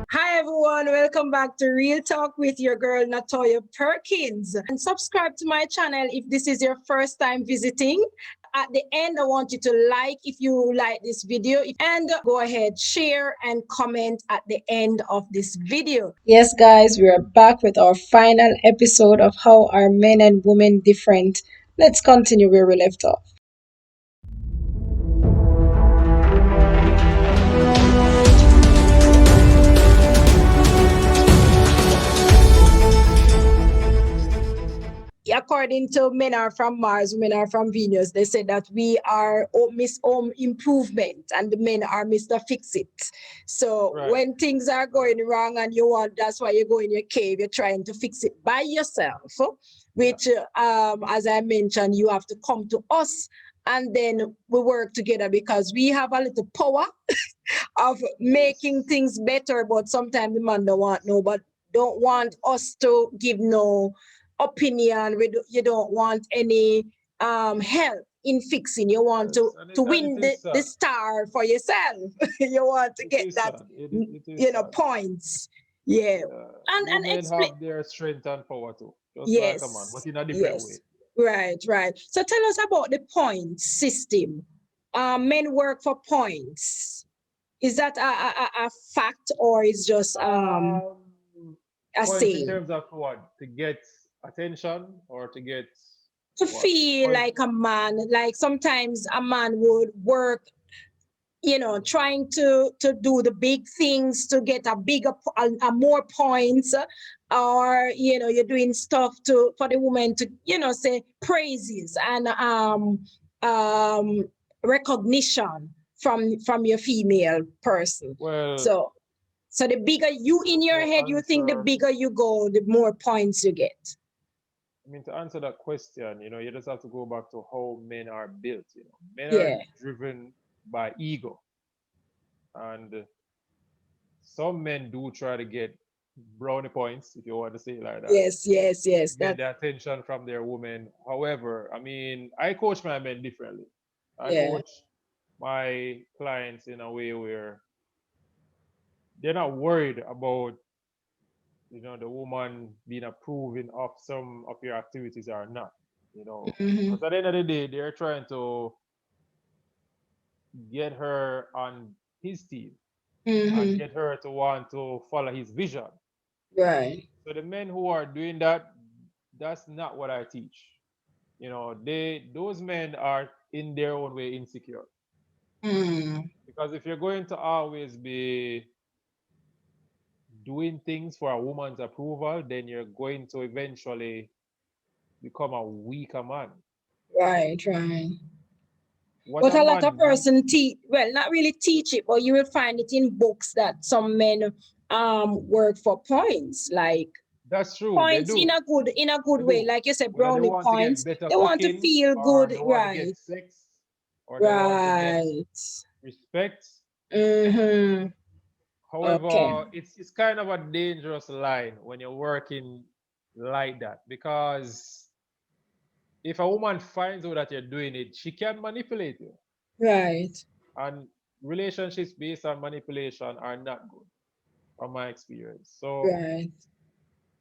Hi everyone, welcome back to Real Talk with your girl Natoya Perkins. And subscribe to my channel if this is your first time visiting. At the end, I want you to like if you like this video and go ahead, share and comment at the end of this video. Yes, guys, we are back with our final episode of How Are Men and Women Different? Let's continue where we left off. According to men are from Mars, women are from Venus, they say that we are Miss Home Improvement and the men are Mr. Fix It. So when things are going wrong and that's why you go in your cave, you're trying to fix it by yourself, which, as I mentioned, you have to come to us and then we work together because we have a little power of making things better, but sometimes the man don't want us to give no opinion. You don't want any help in fixing. You want to win the star for yourself. You want to get that points. Yeah. And explain have their strength and power too. Just like a man, but in a different way. Right. So tell us about the point system. Men work for points. Is that a fact or is just a saying? In terms of what? To get attention or to get feel like a man, like sometimes a man would work, trying to do the big things to get a more points, or you're doing stuff for the woman to say praises and recognition from your female person. Well, so the bigger you in your head, you think the bigger you go, the more points you get. I mean, to answer that question, you just have to go back to how men are built. Men are driven by ego, and some men do try to get brownie points, if you want to say it like that. Yes. Get the attention from their women. However, I mean, I coach my men differently. I coach my clients in a way where they're not worried about the woman being approving of some of your activities or not. Because at the end of the day, they're trying to get her on his team and get her to want to follow his vision. Right. So the men who are doing that, that's not what I teach. Those men are in their own way insecure. Because if you're going to always be doing things for a woman's approval, then you're going to eventually become a weaker man. Right. But a lot of person not really teach it, but you will find it in books that some men work for points, like that's true. Points in a good way, like you said, brownie points. They want to feel good, right? To get sex, or they want to get respect. However, it's kind of a dangerous line when you're working like that, because if a woman finds out that you're doing it, she can manipulate you. Right. And relationships based on manipulation are not good, from my experience. So,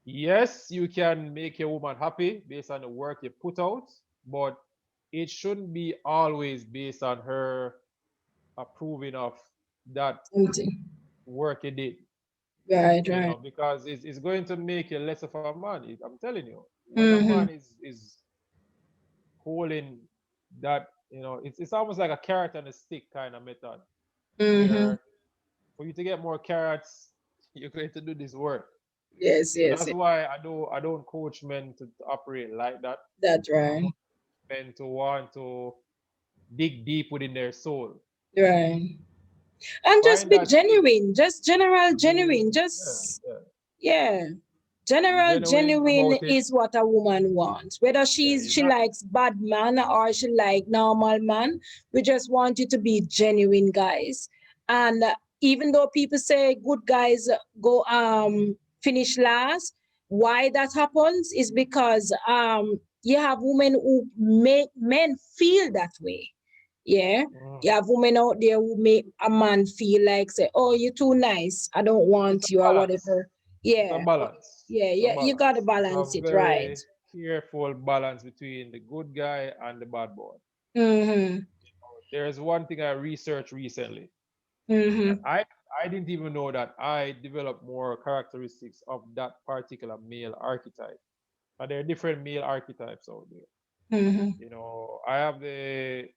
yes, you can make your woman happy based on the work you put out, but it shouldn't be always based on her approving of that work you did. Right. Because it's going to make you less of a man. I'm telling you, when a man is holding that, it's almost like a carrot and a stick kind of method. Where for you to get more carrots, you're going to do this work. Yes. That's why I don't coach men to operate like that. That's right. Men to want to dig deep within their soul. Right. And just be genuine, just general genuine, General genuine is what a woman wants. Whether she likes bad man or she like normal man, we just want you to be genuine, guys. And even though people say good guys go finish last, why that happens is because you have women who make men feel that way. Yeah. You have women out there who make a man feel like, say, oh, you're too nice, I don't want you, or whatever. It's a Yeah. balance. Yeah, It's a yeah, you balance. gotta It's balance a it, right? very careful balance between the good guy and the bad boy. Mm-hmm. There's one thing I researched recently. Mm-hmm. I didn't even know that I developed more characteristics of that particular male archetype. But there are different male archetypes out there. Mm-hmm. I have the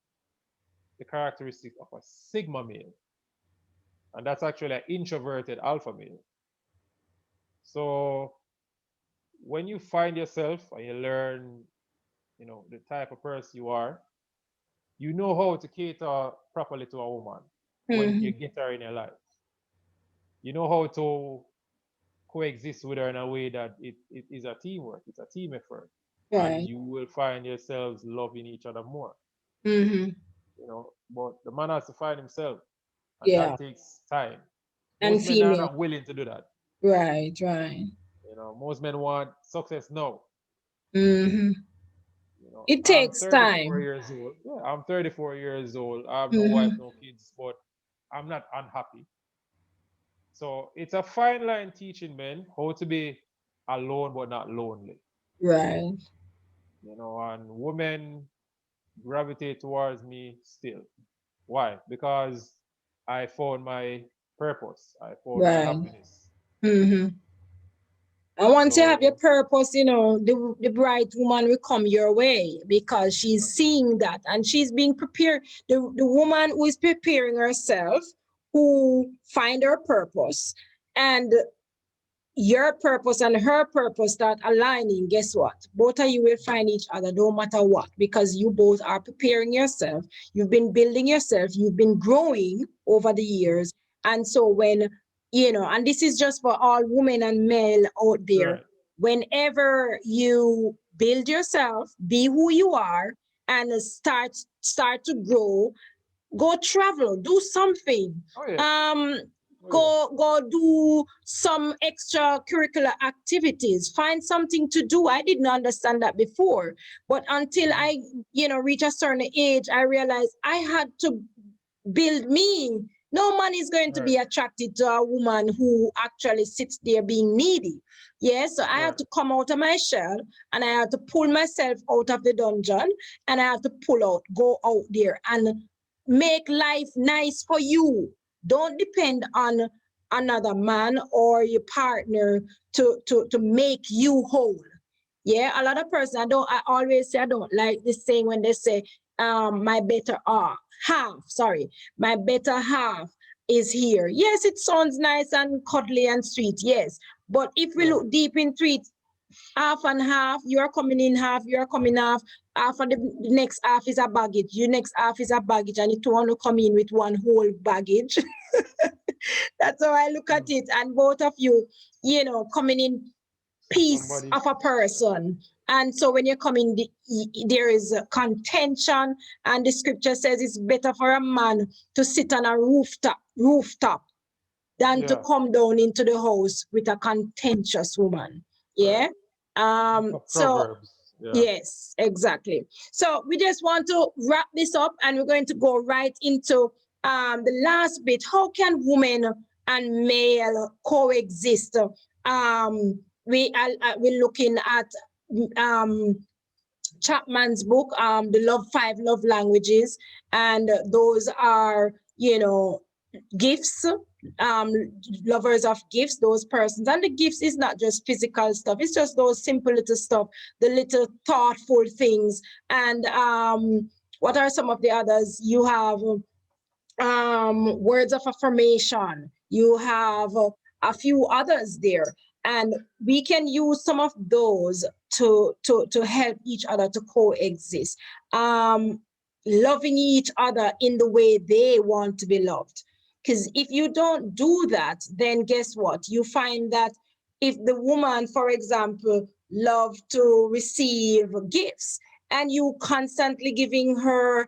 characteristics of a sigma male, and that's actually an introverted alpha male. So when you find yourself and you learn, the type of person you know how to cater properly to a woman when Mm-hmm. you get her in your life. You know how to coexist with her in a way that it is a teamwork, it's a team effort. And Right. you will find yourselves loving each other more. Mm-hmm. But the man has to find himself, and Yeah. that takes time. And Most men are female. not willing to do that. Right, right. Most men want success now. Mm-hmm. It I'm takes 34 time. years old. Yeah, I'm 34 years old. I have no wife, Mm-hmm. no kids, but I'm not unhappy. So it's a fine line teaching men how to be alone but not lonely. Right, And women gravitate towards me still. Why? Because I found my purpose. I found my right. happiness. Mm-hmm. And once you have your So purpose, the bright woman will come your way because she's seeing that and she's being prepared. The woman who is preparing herself, who find her purpose, and your purpose and her purpose start aligning, guess what? Both of you will find each other no matter what, because you both are preparing yourself. You've been building yourself. You've been growing over the years. And so and this is just for all women and male out there, right. whenever you build yourself, be who you are, and start to grow, go travel, do something. Oh yeah. Um, Oh yeah. go do some extracurricular activities. Find something to do. I didn't understand that before, but until Mhm. I, reach a certain age, I realized I had to build me. No man is going to Right. be attracted to a woman who actually sits there being needy. Yes, so I Right. had to come out of my shell and I had to pull myself out of the dungeon and I had to go out there and make life nice for you. Don't depend on another man or your partner to make you whole. Yeah, a lot of persons, I always say I don't like this saying when they say, my better my better half is here. Yes, it sounds nice and cuddly and sweet, yes. But if we Right. look deep into it, half and half, you're coming in half, you're coming half of the next half is a baggage, your next half is a baggage, and you two want to come in with one whole baggage. That's how I look at Mm. it. And both of you, coming in piece Somebody. of a person. And so when you come in, there is a contention, and the scripture says it's better for a man to sit on a rooftop than to Yeah. come down into the house with a contentious woman. Right. Yeah. Book of So Proverbs. Yeah. yes, exactly. So we just want to wrap this up and we're going to go right into the last bit. How can women and male coexist? We're looking at um, Chapman's book, the Five Love Languages, and those are, gifts, um, lovers of gifts, those persons. And the gifts is not just physical stuff, it's just those simple little stuff, the little thoughtful things. And what are some of the others? You have words of affirmation. You have a few others there, and we can use some of those to help each other to coexist. Loving each other in the way they want to be loved. Because if you don't do that, then guess what? You find that if the woman, for example, love to receive gifts, and you constantly giving her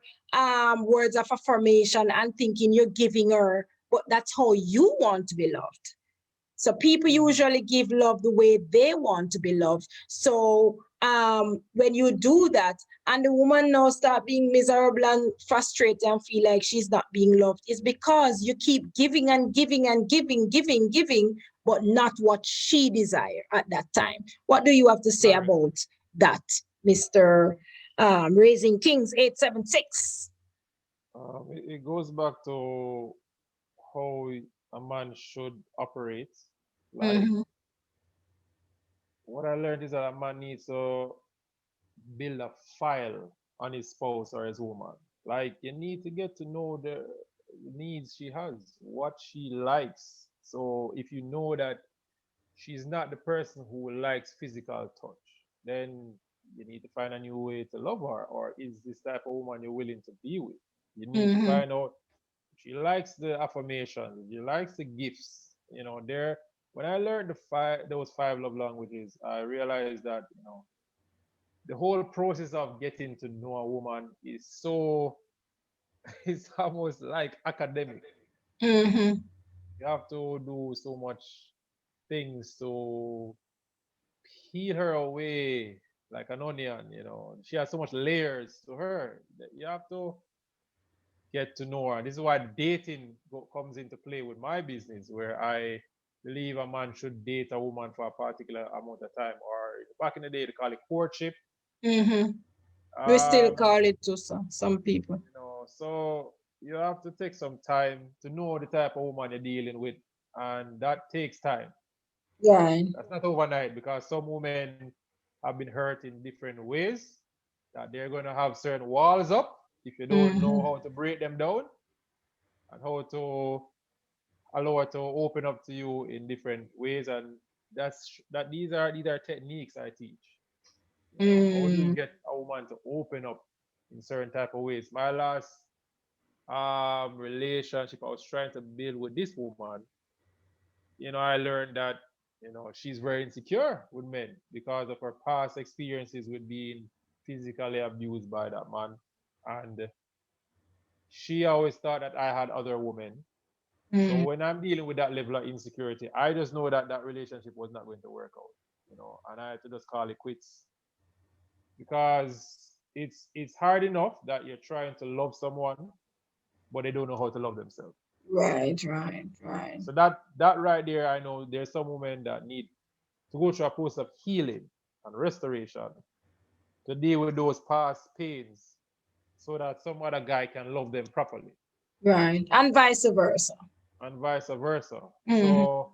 words of affirmation and thinking you're giving her, but that's how you want to be loved. So people Mhm. usually give love the way they want to be loved. So when you do that, and the woman now start being miserable and frustrated and feel like she's not being loved, is because you keep giving and giving and giving, but not what she desire at that time. What do you have to say about that, Mr. Raising Kings 876? It goes back to how a man should operate. Like, what I learned is that a man needs to build a file on his spouse or his woman. Like, you need to get to know the needs she has, what she likes. So if you know that she's not the person who likes physical touch, then you need to find a new way to love her. Or is this type of woman you're willing to be with? You need to find out if she likes the affirmation, she likes the gifts. You know, there when I learned those five love languages, I realized that, you know, the whole process of getting to know a woman is so it's almost like academic. You have to do so much things to peel her away like an onion, you know. She has so much layers to her that you have to get to know her. This is why dating comes into play with my business, where I believe a man should date a woman for a particular amount of time, or back in the day they call it courtship. We still call it to some people. You know, so you have to take some time to know the type of woman you're dealing with, and that takes time. Right. That's not overnight, because some women have been hurt in different ways, that they're going to have certain walls up if you don't know how to break them down and how to allow her to open up to you in different ways. And these are techniques I teach. You know, how do you get a woman to open up in certain type of ways? My last relationship I was trying to build with this woman, you know, I learned that, you know, she's very insecure with men because of her past experiences with being physically abused by that man. And she always thought that I had other women. So when I'm dealing with that level of insecurity, I just know that that relationship was not going to work out, you know, and I had to just call it quits, because it's hard enough that you're trying to love someone, but they don't know how to love themselves. Right, right, right. So that right there, I know there's some women that need to go through a process of healing and restoration to deal with those past pains, so that some other guy can love them properly. Right. And vice versa. And vice versa. So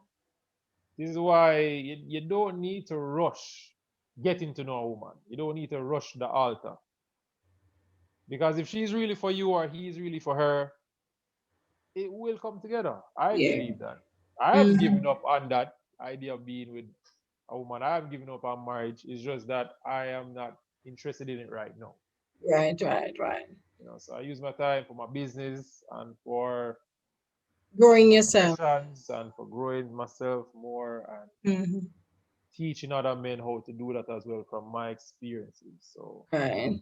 this is why you don't need to rush getting to know a woman. You don't need to rush the altar. Because if she's really for you or he's really for her, it will come together. I believe that. I have given up on that idea of being with a woman. I have given up on marriage. It's just that I am not interested in it right now. Right, right, right. You know, so I use my time for my business and for Growing my yourself. professions and for growing myself more and teaching other men how to do that as well from my experiences. So Right.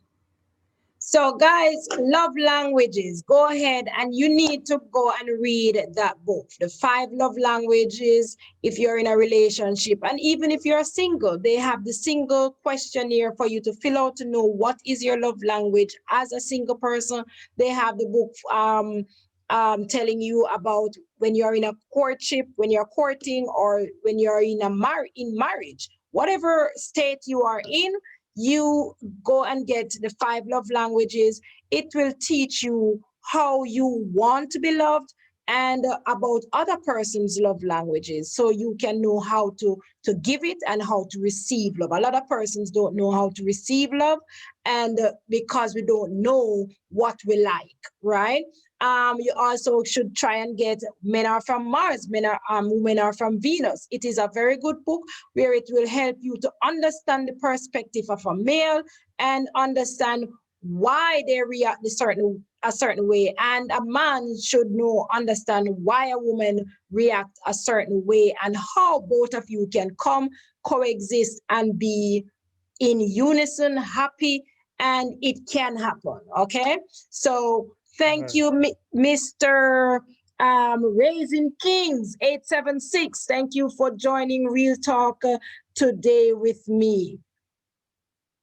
So, guys, love languages. Go ahead and you need to go and read that book, The Five Love Languages, if you're in a relationship. And even if you're single, they have the single questionnaire for you to fill out to know what is your love language as a single person. They have the book telling you about when you're in a courtship, when you're courting, or when you're in marriage. Whatever state you are in, you go and get the five love languages. It will teach you how you want to be loved and about other person's love languages, so you can know how to give it and how to receive love. A lot of persons don't know how to receive love, and because we don't know what we like, right? You also should try and get Men Are From Mars, Women Are From Venus. It is a very good book where it will help you to understand the perspective of a male and understand why they react a certain way. And a man should understand why a woman reacts a certain way, and how both of you can coexist and be in unison, happy, and it can happen. Okay. So thank you, Mr. Raising Kings 876. Thank you for joining Real Talk today with me.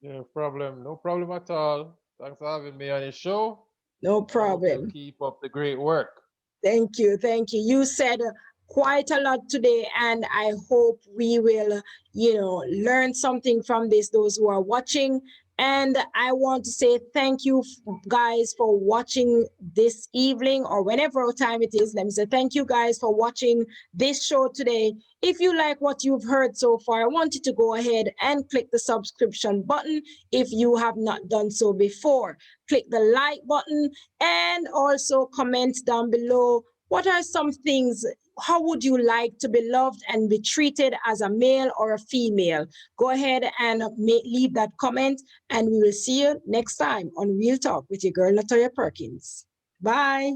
No problem. No problem at all. Thanks for having me on your show. No I hope you problem. keep up the great work. Thank you. Thank you. You said quite a lot today, and I hope we will, learn something from this, those who are watching. And I want to say thank you guys for watching this evening or whenever time it is. Let me say thank you guys for watching this show today. If you like what you've heard so far, I want you to go ahead and click the subscription button if you have not done so before. Click the like button and also comment down below. What are some things, how would you like to be loved and be treated as a male or a female? Go ahead and leave that comment, and we will see you next time on Real Talk with your girl, Latoya Perkins. Bye.